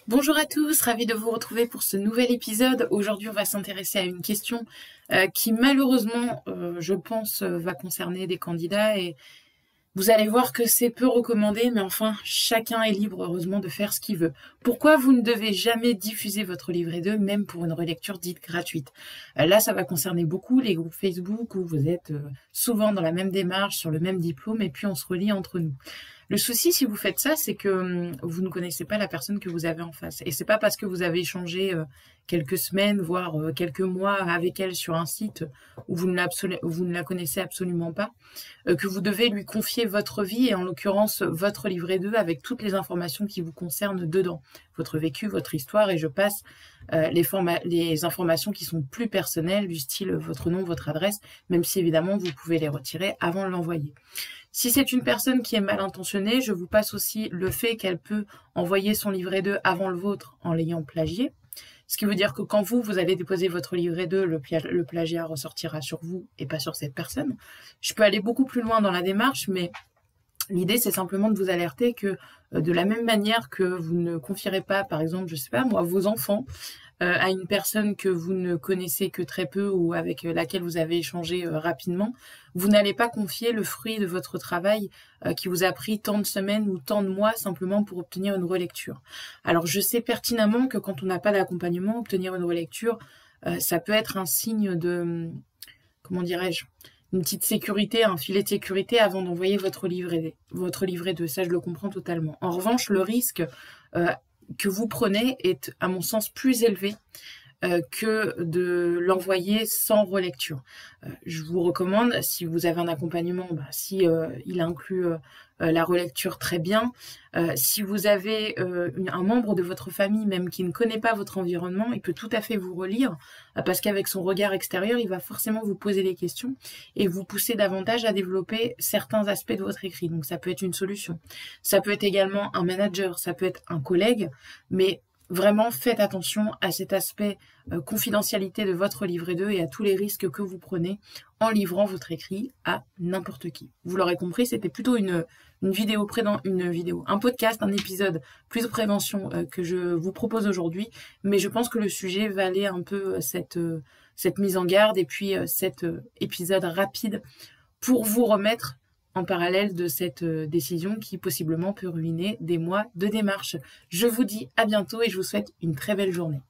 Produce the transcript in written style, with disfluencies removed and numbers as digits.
Bonjour à tous, ravi de vous retrouver pour ce nouvel épisode. Aujourd'hui, on va s'intéresser à une question qui malheureusement, je pense, va concerner des candidats et vous allez voir que c'est peu recommandé, mais enfin, chacun est libre, heureusement, de faire ce qu'il veut. Pourquoi vous ne devez jamais diffuser votre livret 2, même pour une relecture dite gratuite? Là, ça va concerner beaucoup les groupes Facebook où vous êtes souvent dans la même démarche, sur le même diplôme, et puis on se relie entre nous. Le souci, si vous faites ça, c'est que vous ne connaissez pas la personne que vous avez en face. Et c'est pas parce que vous avez échangé quelques semaines, voire quelques mois avec elle sur un site où vous ne la connaissez absolument pas, que vous devez lui confier votre vie et en l'occurrence votre livret 2 avec toutes les informations qui vous concernent dedans. Votre vécu, votre histoire et je passe les informations qui sont plus personnelles du style votre nom, votre adresse, même si évidemment vous pouvez les retirer avant de l'envoyer. Si c'est une personne qui est mal intentionnée, je vous passe aussi le fait qu'elle peut envoyer son livret 2 avant le vôtre en l'ayant plagié. Ce qui veut dire que quand vous allez déposer votre livret 2, le plagiat ressortira sur vous et pas sur cette personne. Je peux aller beaucoup plus loin dans la démarche, mais l'idée, c'est simplement de vous alerter que de la même manière que vous ne confierez pas, par exemple, je sais pas moi, vos enfants à une personne que vous ne connaissez que très peu ou avec laquelle vous avez échangé rapidement, vous n'allez pas confier le fruit de votre travail qui vous a pris tant de semaines ou tant de mois simplement pour obtenir une relecture. Alors je sais pertinemment que quand on n'a pas d'accompagnement, obtenir une relecture, ça peut être un signe de, comment dirais-je, une petite sécurité, un filet de sécurité avant d'envoyer votre livret 2. Ça, je le comprends totalement. En revanche, le risque que vous prenez est, à mon sens, plus élevé que de l'envoyer sans relecture. Je vous recommande, si vous avez un accompagnement, si il inclut la relecture, très bien. Si vous avez un membre de votre famille même qui ne connaît pas votre environnement, il peut tout à fait vous relire parce qu'avec son regard extérieur, il va forcément vous poser des questions et vous pousser davantage à développer certains aspects de votre écrit. Donc ça peut être une solution. Ça peut être également un manager, ça peut être un collègue, mais vraiment, faites attention à cet aspect confidentialité de votre livret 2 et à tous les risques que vous prenez en livrant votre écrit à n'importe qui. Vous l'aurez compris, c'était plutôt un podcast, un épisode plus de prévention que je vous propose aujourd'hui, mais je pense que le sujet valait un peu cette mise en garde et puis cet épisode rapide pour vous remettre en parallèle de cette décision qui possiblement peut ruiner des mois de démarche. Je vous dis à bientôt et je vous souhaite une très belle journée.